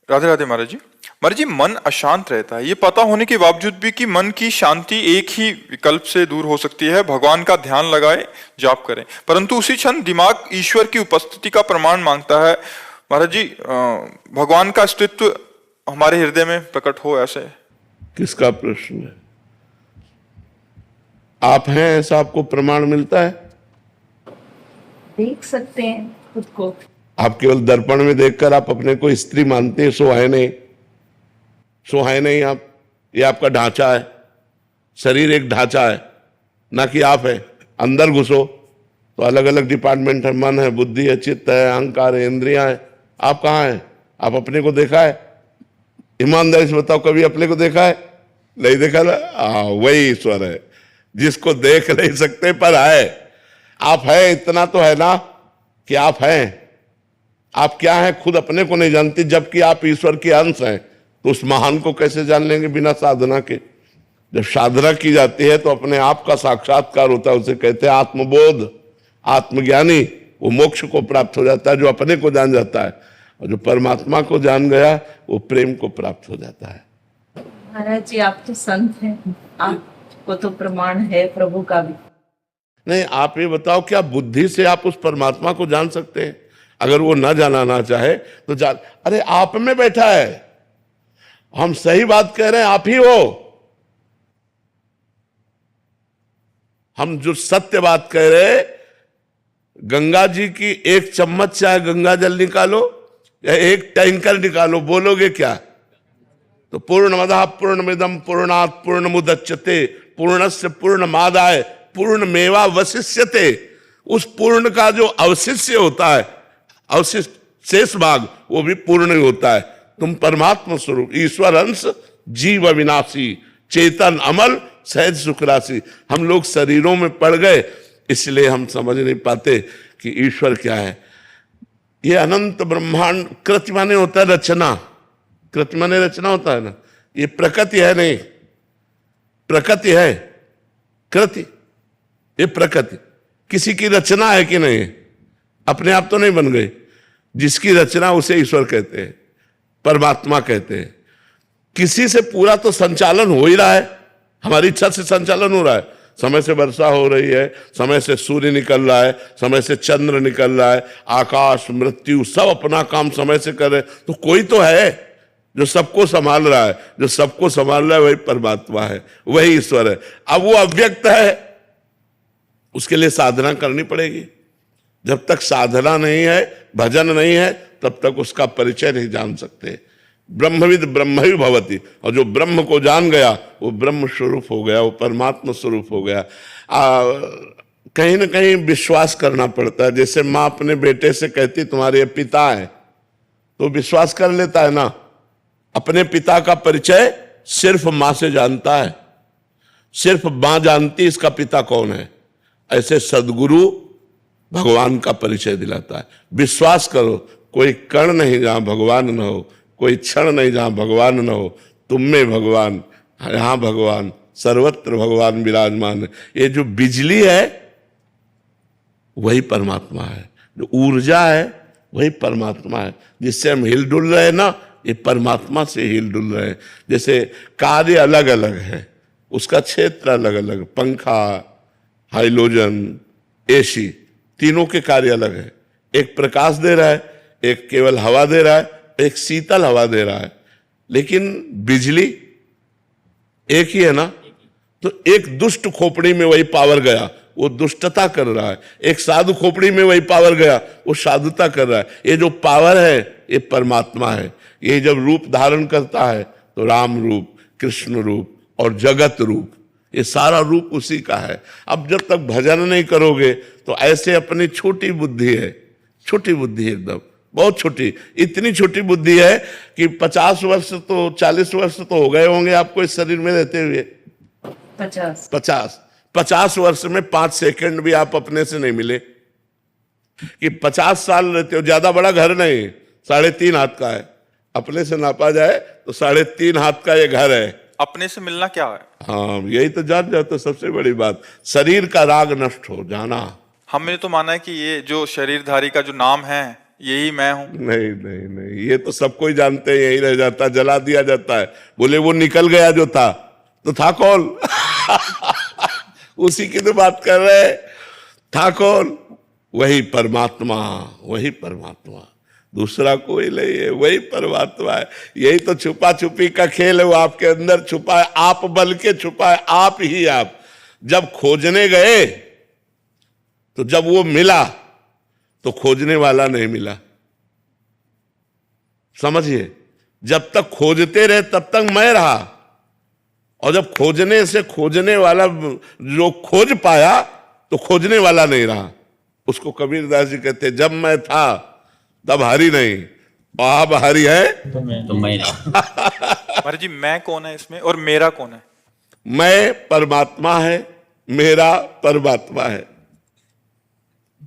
राधे राधे महाराज जी। महाराज जी, मन अशांत रहता है, ये पता होने के बावजूद भी कि मन की शांति एक ही विकल्प से दूर हो सकती है, भगवान का ध्यान लगाए, जाप करें, परंतु उसी क्षण दिमाग ईश्वर की उपस्थिति का प्रमाण मांगता है। महाराज जी, भगवान का अस्तित्व हमारे हृदय में प्रकट हो, ऐसे? किसका प्रश्न है? आप हैं ऐसा आपको प्रमाण मिलता है? देख सकते हैं खुद को। आप केवल दर्पण में देखकर आप अपने को स्त्री मानते हैं, सो है नहीं, सो है नहीं आप। ये आपका ढांचा है, शरीर एक ढांचा है, ना कि आप है। अंदर घुसो तो अलग अलग डिपार्टमेंट है, मन है, बुद्धि है, चित्त है, अहंकार है, इंद्रियां है। आप कहाँ हैं? आप अपने को देखा है? ईमानदारी से बताओ, कभी अपने को देखा है? नहीं देखा ना? वही ईश्वर है जिसको देख नहीं सकते पर है। आप है, इतना तो है ना कि आप हैं। आप क्या हैं खुद अपने को नहीं जानते, जबकि आप ईश्वर के अंश हैं। तो उस महान को कैसे जान लेंगे बिना साधना के? जब साधना की जाती है तो अपने आप का साक्षात्कार होता है, उसे कहते हैं आत्मबोध। आत्मज्ञानी वो मोक्ष को प्राप्त हो जाता है, जो अपने को जान जाता है। और जो परमात्मा को जान गया वो प्रेम को प्राप्त हो जाता है। महाराज जी, आप तो संत हैं, आपको तो प्रमाण है प्रभु का भी। नहीं, आप ये बताओ, क्या बुद्धि से आप उस परमात्मा को जान सकते हैं? अगर वो ना जाना चाहे तो जान। अरे आप में बैठा है, हम सही बात कह रहे हैं, आप ही हो। हम जो सत्य बात कह रहे हैं, गंगा जी की एक चम्मच चाहे गंगा जल निकालो या एक टैंकर निकालो, बोलोगे क्या? तो पूर्णमदः पूर्णमिदं पूर्णात् पूर्णमुदच्यते पूर्णस्य पूर्णमादाय पूर्णमेवावशिष्यते। उस पूर्ण का जो अवशिष्य होता है, अवशिष्ट शेष भाग, वो भी पूर्ण ही होता है। तुम परमात्मा स्वरूप, ईश्वर अंश, जीव अविनाशी, चेतन अमल, सहज सुख राशि। हम लोग शरीरों में पड़ गए, इसलिए हम समझ नहीं पाते कि ईश्वर क्या है। ये अनंत ब्रह्मांड, कृति माने होता है रचना, कृति माने रचना होता है ना। ये प्रकृति है नहीं, प्रकृति है, कृति, ये प्रकृति। किसी की रचना है कि नहीं? अपने आप तो नहीं बन गई। जिसकी रचना उसे ईश्वर कहते हैं, परमात्मा कहते हैं। किसी से पूरा तो संचालन हो ही रहा है, हमारी इच्छा से संचालन हो रहा है। समय से वर्षा हो रही है, समय से सूर्य निकल रहा है, समय से चंद्र निकल रहा है, आकाश, मृत्यु सब अपना काम समय से कर रहे। तो कोई तो है जो सबको संभाल रहा है। जो सबको संभाल रहा है वही परमात्मा है, वही ईश्वर है। अब वो अव्यक्त है, उसके लिए साधना करनी पड़ेगी। जब तक साधना नहीं है, भजन नहीं है, तब तक उसका परिचय नहीं जान सकते। ब्रह्मविद ब्रह्म ही भवति, और जो ब्रह्म को जान गया वो ब्रह्म स्वरूप हो गया, वो परमात्मा स्वरूप हो गया। कहीं ना कहीं विश्वास करना पड़ता है। जैसे माँ अपने बेटे से कहती तुम्हारे पिता है, तो विश्वास कर लेता है ना। अपने पिता का परिचय सिर्फ माँ से जानता है, सिर्फ माँ जानती इसका पिता कौन है। ऐसे सदगुरु भगवान का परिचय दिलाता है। विश्वास करो, कोई कण नहीं जहां भगवान न हो, कोई क्षण नहीं जहां भगवान न हो। तुम में भगवान, यहां भगवान, सर्वत्र भगवान विराजमान है। ये जो बिजली है वही परमात्मा है, जो ऊर्जा है वही परमात्मा है। जिससे हम हिल डुल रहे हैं ना, ये परमात्मा से हिल डुल रहे हैं। जैसे कार्य अलग अलग है, उसका क्षेत्र अलग अलग, पंखा, हाइलोजन, एसी, तीनों के कार्य अलग है। एक प्रकाश दे रहा है, एक केवल हवा दे रहा है, एक शीतल हवा दे रहा है। लेकिन बिजली एक ही है ना। तो एक दुष्ट खोपड़ी में वही पावर गया, वो दुष्टता कर रहा है। एक साधु खोपड़ी में वही पावर गया, वो साधुता कर रहा है। ये जो पावर है ये परमात्मा है। ये जब रूप धारण करता है तो राम रूप, कृष्ण रूप और जगत रूप, ये सारा रूप उसी का है। अब जब तक भजन नहीं करोगे तो ऐसे अपनी छोटी बुद्धि है, छोटी बुद्धि एकदम बहुत छोटी, इतनी छोटी बुद्धि है कि 50 वर्ष तो 40 वर्ष तो हो गए होंगे आपको इस शरीर में रहते हुए। 50 वर्ष में 5 सेकंड भी आप अपने से नहीं मिले। कि 50 साल रहते हो, ज्यादा बड़ा घर नहीं, 3.5 हाथ का है। अपने से नापा जाए तो 3.5 हाथ का ये घर है। अपने से मिलना क्या है? हाँ, यही तो जान जाते हो, सबसे बड़ी बात। शरीर का राग नष्ट हो जाना। हमने तो माना है कि ये जो शरीरधारी का जो नाम है यही मैं हूं। नहीं नहीं नहीं, ये तो सबको ही जानते हैं, यही रह जाता, जला दिया जाता है। बोले वो निकल गया जो था, तो था कौन? उसी की तो बात कर रहे हैं। था कौन? वही परमात्मा, वही परमात्मा, दूसरा कोई नहीं है, वही परमात्मा है। यही तो छुपा छुपी का खेल है, वो आपके अंदर छुपा है, आप बल के छुपा है, आप ही आप। जब खोजने गए तो जब वो मिला तो खोजने वाला नहीं मिला। समझिए, जब तक खोजते रहे तब तक मैं रहा, और जब खोजने से खोजने वाला जो खोज पाया तो खोजने वाला नहीं रहा। उसको कबीरदास जी कहते, जब मैं था तब हरि नहीं, और अब हरि है तो मैं नहीं। महाराज जी मैं कौन है इसमें और मेरा कौन है? मैं परमात्मा है, मेरा परमात्मा है।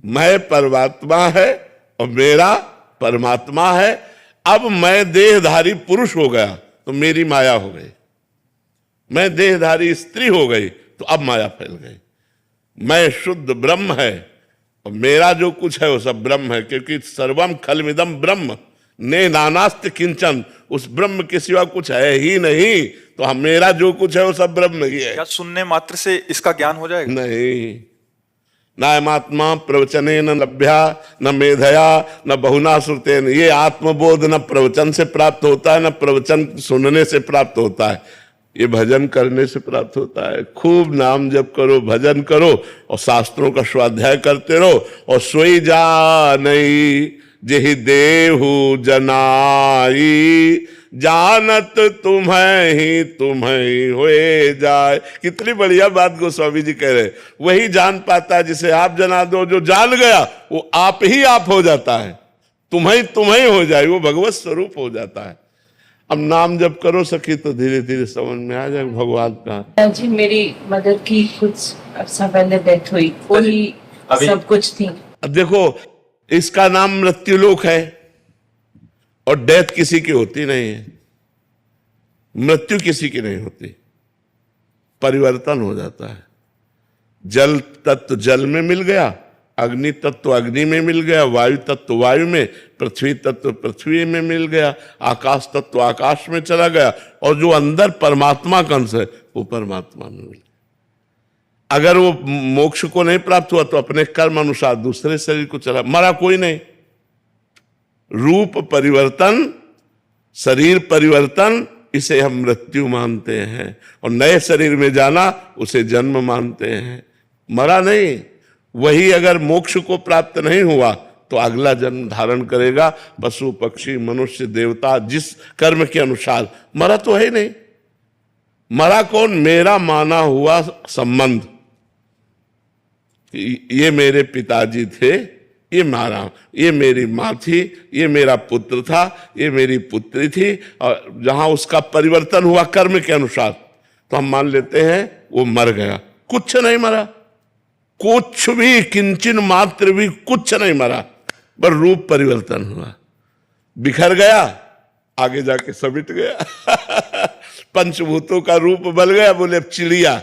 मैं परमात्मा है और मेरा परमात्मा है। अब मैं देहधारी पुरुष हो गया तो मेरी माया हो गई, मैं देहधारी स्त्री हो गई तो अब माया फैल गई। मैं शुद्ध ब्रह्म है और मेरा जो कुछ है वो सब ब्रह्म है, क्योंकि सर्वम खलमिदम ब्रह्म ने नानास्त किंचन, उस ब्रह्म के सिवा कुछ है ही नहीं। तो हम, मेरा जो कुछ है वो सब ब्रह्म ही है। क्या सुनने मात्र से इसका ज्ञान हो जाएगा? नहीं, नायमात्मा प्रवचने न लभ्या न मेधया न बहुना श्रुतेन। ये आत्मबोध न प्रवचन से प्राप्त होता है, न प्रवचन सुनने से प्राप्त होता है, ये भजन करने से प्राप्त होता है। खूब नाम जप करो, भजन करो और शास्त्रों का स्वाध्याय करते रहो। और सोई जा नहीं जेहि देहु जनाई, जानत तुम्हें ही होए जाए। कितनी बढ़िया बात गोस्वामी जी कह रहे। वही जान पाता है जिसे आप जना दो, जो जान गया वो आप ही आप हो जाता है, तुम्हें हो जाए, वो भगवत स्वरूप हो जाता है। अब नाम जब करो सखी तो धीरे धीरे समझ में आ जाए भगवान का। जी मेरी मदर की कुछ अर्सा पहले डेथ हुई, वही सब कुछ थी। अब देखो, इसका नाम मृत्युलोक है और डेथ किसी की होती नहीं है, मृत्यु किसी की नहीं होती, परिवर्तन हो जाता है। जल तत्व जल में मिल गया, अग्नि तत्व अग्नि में मिल गया, वायु तत्व वायु में, पृथ्वी तत्व पृथ्वी में मिल गया, आकाश तत्व आकाश में चला गया, और जो अंदर परमात्मा का अंश है वो परमात्मा में मिल गया। अगर वो मोक्ष को नहीं प्राप्त हुआ तो अपने कर्म अनुसार दूसरे शरीर को चला, मरा कोई नहीं। रूप परिवर्तन, शरीर परिवर्तन, इसे हम मृत्यु मानते हैं, और नए शरीर में जाना उसे जन्म मानते हैं, मरा नहीं। वही अगर मोक्ष को प्राप्त नहीं हुआ तो अगला जन्म धारण करेगा, पशु पक्षी मनुष्य देवता, जिस कर्म के अनुसार। मरा तो है नहीं। मरा कौन? मेरा माना हुआ संबंध, ये मेरे पिताजी थे, ये मारा, ये मेरी माँ थी, ये मेरा पुत्र था, ये मेरी पुत्री थी, और जहां उसका परिवर्तन हुआ कर्म के अनुसार तो हम मान लेते हैं वो मर गया। कुछ नहीं मरा, कुछ भी, किंचन मात्र भी कुछ नहीं मरा, पर रूप परिवर्तन हुआ, बिखर गया, आगे जाके समिट गया। पंचभूतों का रूप बदल गया। बोले अब चिड़िया,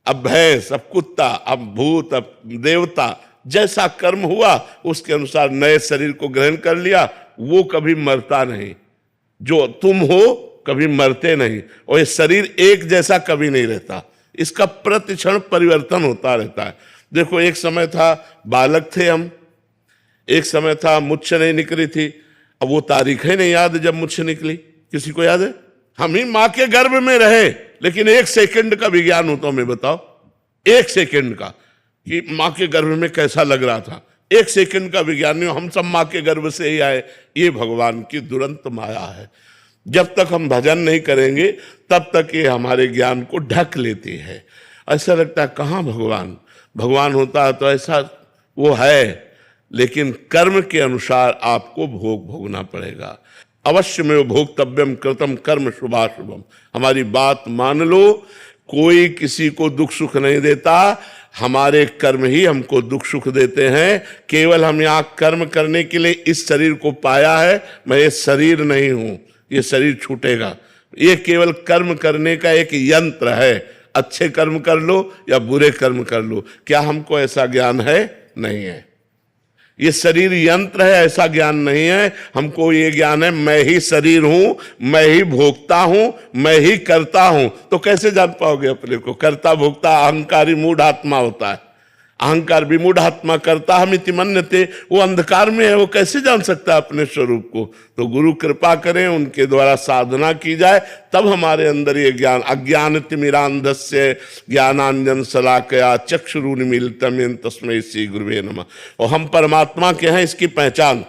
अब भैंस, अब कुत्ता, अब भूत, अब देवता, जैसा कर्म हुआ उसके अनुसार नए शरीर को ग्रहण कर लिया। वो कभी मरता नहीं, जो तुम हो कभी मरते नहीं, और ये शरीर एक जैसा कभी नहीं रहता, इसका प्रतिक्षण परिवर्तन होता रहता है। देखो, एक समय था बालक थे हम, एक समय था मुच्छ नहीं निकली थी। अब वो तारीख ही नहीं याद जब मुच्छ निकली, किसी को याद है? हम ही माँ के गर्भ में रहे, लेकिन एक सेकंड का विज्ञान हो तो हमें बताओ, एक सेकंड का, कि माँ के गर्भ में कैसा लग रहा था। एक सेकंड का विज्ञान, हम सब माँ के गर्भ से ही आए। ये भगवान की दुरंत माया है। जब तक हम भजन नहीं करेंगे तब तक ये हमारे ज्ञान को ढक लेती है। ऐसा लगता है कहाँ भगवान, भगवान होता है तो ऐसा वो है, लेकिन कर्म के अनुसार आपको भोग भोगना पड़ेगा। अवश्य में भोक्तव्यम कृतम कर्म शुभाशुभम। हमारी बात मान लो, कोई किसी को दुख सुख नहीं देता, हमारे कर्म ही हमको दुख सुख देते हैं। केवल हम यहाँ कर्म करने के लिए इस शरीर को पाया है। मैं ये शरीर नहीं हूं, ये शरीर छूटेगा। ये केवल कर्म करने का एक यंत्र है। अच्छे कर्म कर लो या बुरे कर्म कर लो, क्या हमको ऐसा ज्ञान है? नहीं है। ये शरीर यंत्र है ऐसा ज्ञान नहीं है। हमको ये ज्ञान है मैं ही शरीर हूं, मैं ही भोगता हूं, मैं ही करता हूं। तो कैसे जान पाओगे अपने को? कर्ता भोक्ता अहंकारी मूढ़ आत्मा होता है। अहंकार विमूढ़ आत्मा करता हम इति मन्यते, वो अंधकार में है, वो कैसे जान सकता है अपने स्वरूप को? तो गुरु कृपा करें, उनके द्वारा साधना की जाए, तब हमारे अंदर ये ज्ञान। अज्ञान तिमिरांधस्य ज्ञानांजन शलाकया चक्षुरुन्मीलितं येन तस्मै श्री गुरुवे नमः। और हम परमात्मा के हैं, इसकी पहचान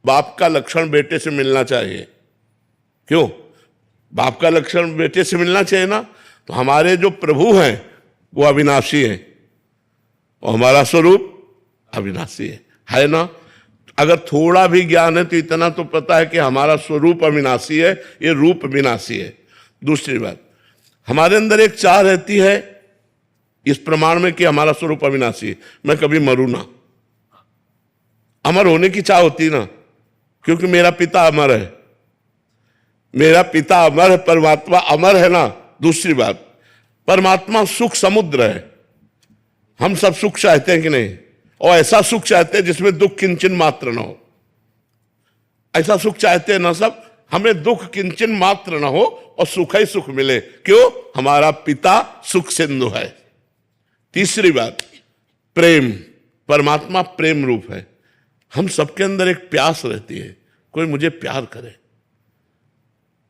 बाप का लक्षण बेटे से मिलना चाहिए। क्यों? बाप का लक्षण बेटे से मिलना चाहिए ना। तो हमारे जो प्रभु हैं वो अविनाशी हैं और हमारा स्वरूप अविनाशी है ना। अगर थोड़ा भी ज्ञान है तो इतना तो पता है कि हमारा स्वरूप अविनाशी है, ये रूप विनाशी है। दूसरी बात, हमारे अंदर एक चाह रहती है इस प्रमाण में कि हमारा स्वरूप अविनाशी है, मैं कभी मरूं ना। अमर होने की चाह होती ना, क्योंकि मेरा पिता अमर है, मेरा पिता अमर है, परमात्मा अमर है ना। दूसरी बात, परमात्मा सुख समुद्र है। हम सब सुख चाहते हैं कि नहीं? और ऐसा सुख चाहते हैं जिसमें दुख किंचन मात्र ना हो। ऐसा सुख चाहते हैं ना सब, हमें दुख किंचन मात्र ना हो और सुख ही सुख मिले। क्यों? हमारा पिता सुख सिंधु है। तीसरी बात, प्रेम। परमात्मा प्रेम रूप है। हम सबके अंदर एक प्यास रहती है, कोई मुझे प्यार करे,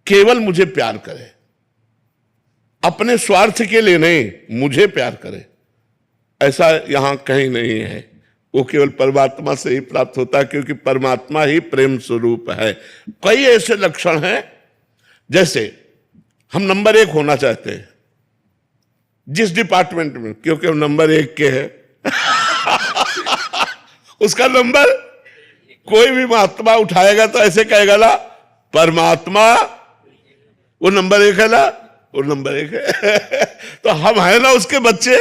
केवल मुझे प्यार करे, अपने स्वार्थ के लिए नहीं, मुझे प्यार करे। ऐसा यहां कहीं नहीं है, वो केवल परमात्मा से ही प्राप्त होता है, क्योंकि परमात्मा ही प्रेम स्वरूप है। कई ऐसे लक्षण हैं, जैसे हम नंबर 1 होना चाहते हैं जिस डिपार्टमेंट में, क्योंकि हम नंबर 1 के हैं उसका नंबर कोई भी महात्मा उठाएगा तो ऐसे कहेगा ना, परमात्मा वो नंबर 1 है ना, वो नंबर 1 है तो हम है ना उसके बच्चे।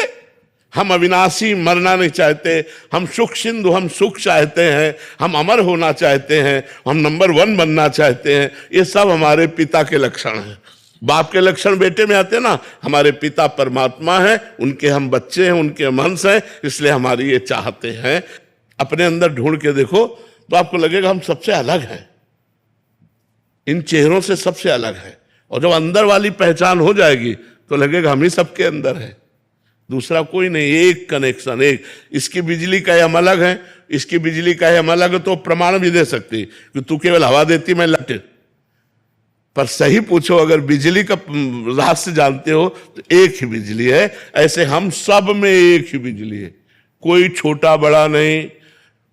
हम अविनाशी, मरना नहीं चाहते, हम सुख सिंधु, हम सुख चाहते हैं, हम अमर होना चाहते हैं, हम नंबर 1 बनना चाहते हैं। ये सब हमारे पिता के लक्षण हैं। बाप के लक्षण बेटे में आते हैं ना। हमारे पिता परमात्मा है, उनके हम बच्चे हैं, उनके हम अंश हैं, इसलिए हमारी ये चाहते हैं। अपने अंदर ढूंढ के देखो तो आपको लगेगा हम सबसे अलग हैं, इन चेहरों से सबसे अलग है। और जब अंदर वाली पहचान हो जाएगी तो लगेगा हम ही सबके अंदर है, दूसरा कोई नहीं। एक कनेक्शन, एक। इसकी बिजली का हम अलग है, इसकी बिजली का हम अलग है, तो प्रमाण भी दे सकती कि तू केवल हवा देती, मैं लाइट। पर सही पूछो, अगर बिजली का रहस्य जानते हो तो एक ही बिजली है। ऐसे हम सब में एक ही बिजली है, कोई छोटा बड़ा नहीं,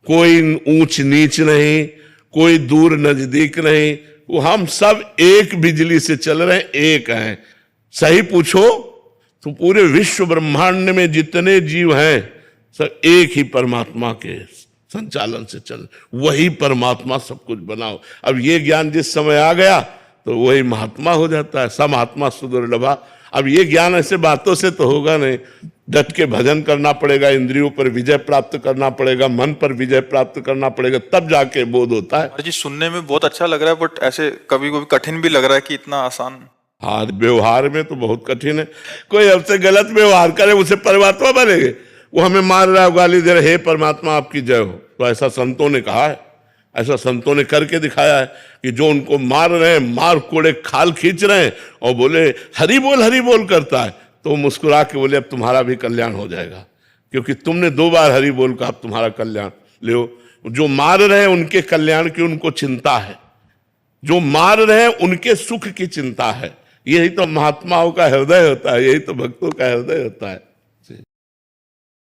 कोई ऊंच नीच नहीं, कोई दूर नजदीक नहीं। वो हम सब एक बिजली से चल रहे हैं, एक हैं। सही पूछो तो पूरे विश्व ब्रह्मांड में जितने जीव हैं सब एक ही परमात्मा के संचालन से चल, वही परमात्मा सब कुछ बनाओ। अब ये ज्ञान जिस समय आ गया तो वही महात्मा हो जाता है। सब महात्मा सुदुर्लभा। अब ये ज्ञान ऐसे बातों से तो होगा नहीं, डट के भजन करना पड़ेगा, इंद्रियों पर विजय प्राप्त करना पड़ेगा, मन पर विजय प्राप्त करना पड़ेगा, तब जाके बोध होता है। जी सुनने में बहुत अच्छा लग रहा है, बट ऐसे कभी कभी कठिन भी लग रहा है कि इतना आसान। हाँ, व्यवहार में तो बहुत कठिन है। कोई हमसे गलत व्यवहार करे उसे परमात्मा बनेंगे। वो हमें मार रहा है, गाली दे रहा है, हे परमात्मा आपकी जय हो। तो ऐसा संतों ने कहा है, ऐसा संतों ने करके दिखाया है कि जो उनको मार रहे हैं, मार कोड़े खाल खींच रहे हैं और बोले हरि बोल करता है, तो वो मुस्कुरा के बोले अब तुम्हारा भी कल्याण हो जाएगा, क्योंकि तुमने 2 बार हरि बोल का, अब तुम्हारा कल्याण ले। जो मार रहे हैं उनके कल्याण की उनको चिंता है, जो मार रहे हैं उनके सुख की चिंता है। यही तो महात्माओं का हृदय होता है, यही तो भक्तों का हृदय होता है।